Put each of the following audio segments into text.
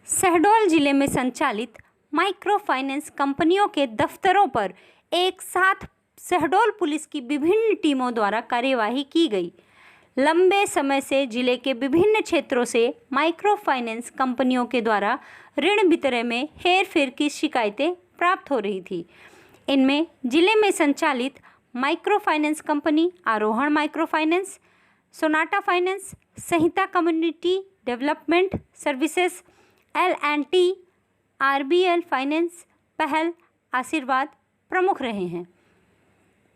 शहडोल जिले में संचालित माइक्रो फाइनेंस कंपनियों के दफ्तरों पर एक साथ शहडोल पुलिस की विभिन्न टीमों द्वारा कार्यवाही की गई। लंबे समय से जिले के विभिन्न क्षेत्रों से माइक्रो फाइनेंस कंपनियों के द्वारा ऋण वितरण में हेरफेर की शिकायतें प्राप्त हो रही थी। इनमें जिले में संचालित micro finance company Arohan micro finance, Sonata finance, Samhita community development services, L&T, RBL finance, Pahal, Asirvad प्रमुख रहे हैं।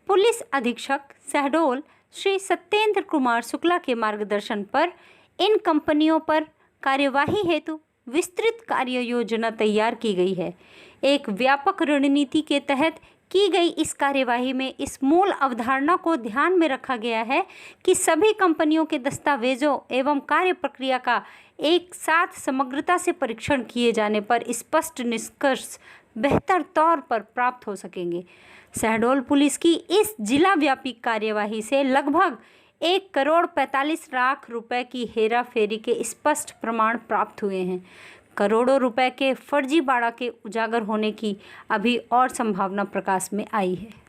पुलिस अधीक्षक शहडोल श्री सत्येंद्र कुमार शुक्ला के मार्गदर्शन पर इन कंपनियों पर कार्यवाही हेतु विस्तृत कार्य योजना तैयार की गई है। एक व्यापक रणनीति के तहत की गई इस कार्यवाही में इस मूल अवधारणा को ध्यान में रखा गया है कि सभी कंपनियों के दस्तावेजों एवं कार्य प्रक्रिया का एक साथ समग्रता से परीक्षण किए जाने पर स्पष्ट निष्कर्ष बेहतर तौर पर प्राप्त हो सकेंगे। शहडोल पुलिस की इस जिला व्यापी कार्यवाही से लगभग 1,45,00,000 रुपए की हेराफेरी के स्पष्ट प्रमाण प्राप्त हुए हैं। करोड़ों रुपए के फर्जीवाड़ा के उजागर होने की अभी और संभावना प्रकाश में आई है।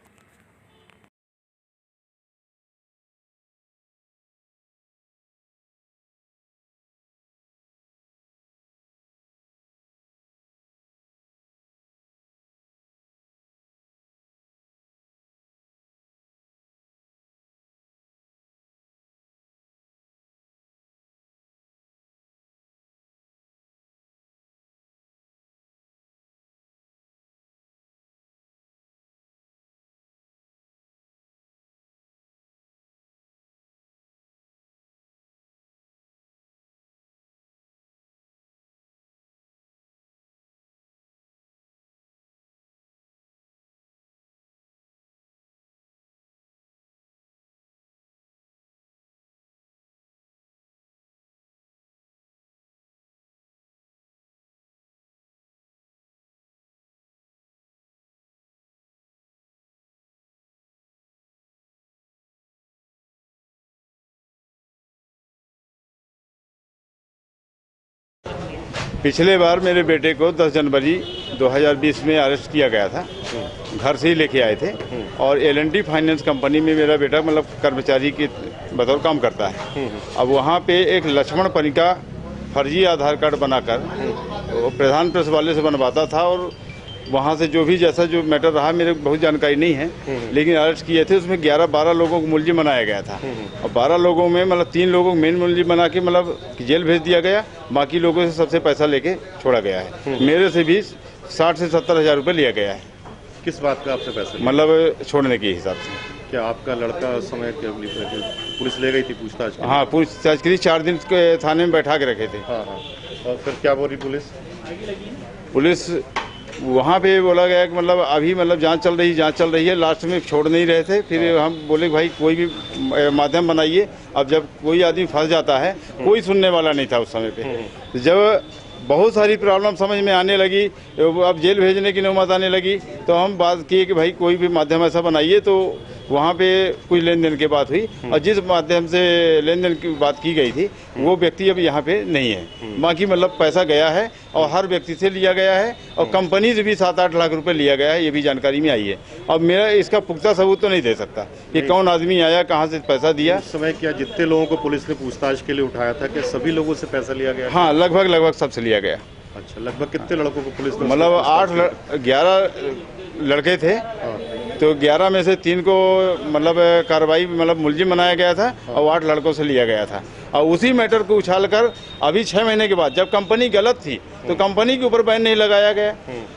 पिछले बार मेरे बेटे को 10 जनवरी 2020 में अरेस्ट किया गया था। घर से ही लेके आए थे और L&T फाइनेंस कंपनी में मेरा बेटा मतलब कर्मचारी के बतौर काम करता है। अब वहाँ पे एक लक्ष्मण पनिका फर्जी आधार कार्ड बनाकर प्रधान प्रेस वाले से बनवाता था और वहाँ से जो भी जैसा जो मैटर रहा मेरे बहुत जानकारी नहीं है, लेकिन अरेस्ट किए थे। उसमें 11-12 लोगों को मुलजिम बनाया गया था और 12 लोगों में मतलब 3 लोगों को मेन मुलजिम बना के मतलब जेल भेज दिया गया। बाकी लोगों से सबसे पैसा लेके छोड़ा गया है। मेरे से भी 60 से 70 हज़ार रुपये लिया गया है। किस बात का आपसे पैसा? मतलब छोड़ने के हिसाब से। क्या आपका लड़का उस समय क्या पुलिस ले गई थी पूछताछ? हाँ, पूछताछ के लिए 4 दिन के थाने में बैठा के रखे थे। हाँ। और फिर क्या बोली पुलिस? वहाँ पे बोला गया कि मतलब अभी मतलब जांच चल रही है। लास्ट में छोड़ नहीं रहे थे। फिर हम बोले भाई कोई भी माध्यम बनाइए। अब जब कोई आदमी फंस जाता है, कोई सुनने वाला नहीं था उस समय पे। जब बहुत सारी प्रॉब्लम समझ में आने लगी, अब जेल भेजने की नौबत आने लगी, तो हम बात किए कि भाई कोई भी माध्यम ऐसा बनाइए। तो वहाँ पे कुछ लेन देन की बात हुई और जिस माध्यम से लेन देन की बात की गई थी वो व्यक्ति अब यहाँ पे नहीं है। बाकी मतलब पैसा गया है और हर व्यक्ति से लिया गया है और कंपनी से भी 7-8 लाख रुपए लिया गया है, ये भी जानकारी में आई है। अब मेरा इसका पुख्ता सबूत तो नहीं दे सकता कि कौन आदमी आया, कहाँ से पैसा दिया। उस समय क्या जितने लोगों को पुलिस ने पूछताछ के लिए उठाया था, क्या सभी लोगों से पैसा लिया गया? हाँ, लगभग सबसे लिया गया। अच्छा, लगभग कितने लड़कों को पुलिस ने? मतलब 11 लड़के थे, तो 11 में से 3 को मतलब कार्रवाई मतलब मुलजिम बनाया गया था और 8 लड़कों से लिया गया था। और उसी मैटर को उछालकर अभी 6 महीने के बाद जब कंपनी गलत थी तो कंपनी के ऊपर बैन नहीं लगाया गया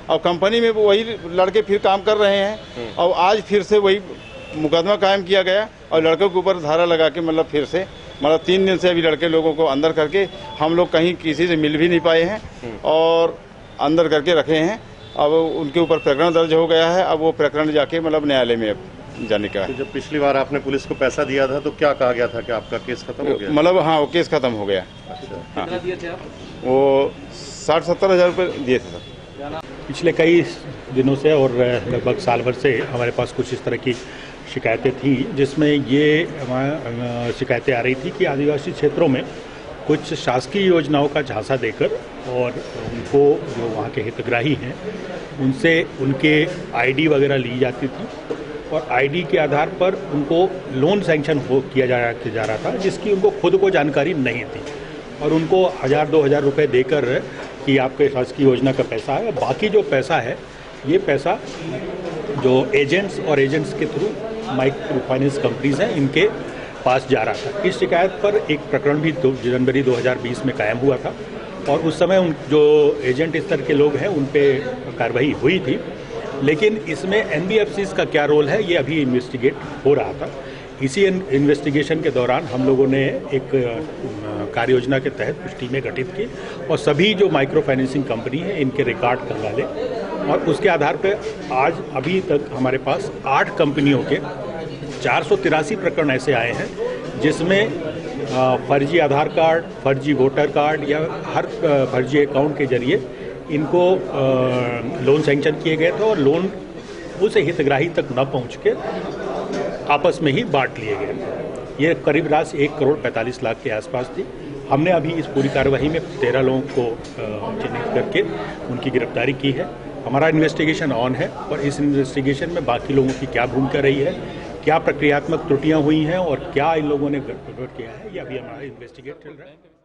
और कंपनी में वही लड़के फिर काम कर रहे हैं और आज फिर से वही मुकदमा कायम किया गया और लड़कों के ऊपर धारा लगा के मतलब फिर से मतलब 3 दिन से अभी लड़के लोगों को अंदर करके हम लोग कहीं किसी से मिल भी नहीं पाए हैं और अंदर करके रखे हैं। अब उनके ऊपर प्रकरण दर्ज हो गया है। अब वो प्रकरण जाके मतलब न्यायालय में जाने का है। तो जब पिछली बार आपने पुलिस को पैसा दिया था तो क्या कहा गया था कि आपका केस खत्म हो गया? मतलब हाँ, वो केस खत्म हो गया। अच्छा, कितना दिए थे आप? वो 60-70 हज़ार रुपये दिए थे सर। पिछले कई दिनों से और लगभग साल भर से हमारे पास कुछ इस तरह की शिकायतें थी, जिसमें ये शिकायतें आ रही थी कि आदिवासी क्षेत्रों में कुछ शासकीय योजनाओं का झांसा देकर और उनको जो वहाँ के हितग्राही हैं उनसे उनके आईडी वगैरह ली जाती थी और आईडी के आधार पर उनको लोन सैंक्शन किया जा रहा था जिसकी उनको खुद को जानकारी नहीं थी और उनको 1000-2000 रुपये देकर कि आपके शासकीय योजना का पैसा है, बाकी जो पैसा है ये पैसा जो एजेंट्स और एजेंट्स के थ्रू माइक्रो फाइनेंस कंपनीज हैं इनके पास जा रहा था। इस शिकायत पर एक प्रकरण भी जनवरी 2020 में कायम हुआ था और उस समय उन जो एजेंट स्तर के लोग हैं उन पे कार्रवाई हुई थी, लेकिन इसमें NBFCs का क्या रोल है ये अभी इन्वेस्टिगेट हो रहा था। इसी इन्वेस्टिगेशन के दौरान हम लोगों ने एक कार्य योजना के तहत कुछ टीमें गठित की और सभी जो माइक्रो फाइनेंसिंग कंपनी है इनके रिकॉर्ड करवा ले और उसके आधार पर आज अभी तक हमारे पास 8 कंपनियों के 483 प्रकरण ऐसे आए हैं जिसमें फर्जी आधार कार्ड, फर्जी वोटर कार्ड या हर फर्जी अकाउंट के जरिए इनको लोन सैंक्शन किए गए थे और लोन उस हितग्राही तक न पहुंच के आपस में ही बांट लिए गए। ये करीब राशि 1,45,00,000 के आसपास थी। हमने अभी इस पूरी कार्रवाई में 13 लोगों को चिन्हित करके उनकी गिरफ्तारी की है। हमारा इन्वेस्टिगेशन ऑन है और इस इन्वेस्टिगेशन में बाकी लोगों की क्या भूमिका रही है, क्या प्रक्रियात्मक त्रुटियां हुई हैं और क्या इन लोगों ने गड़बड़ किया है, ये अभी हमारा इन्वेस्टिगेट चल रहा है।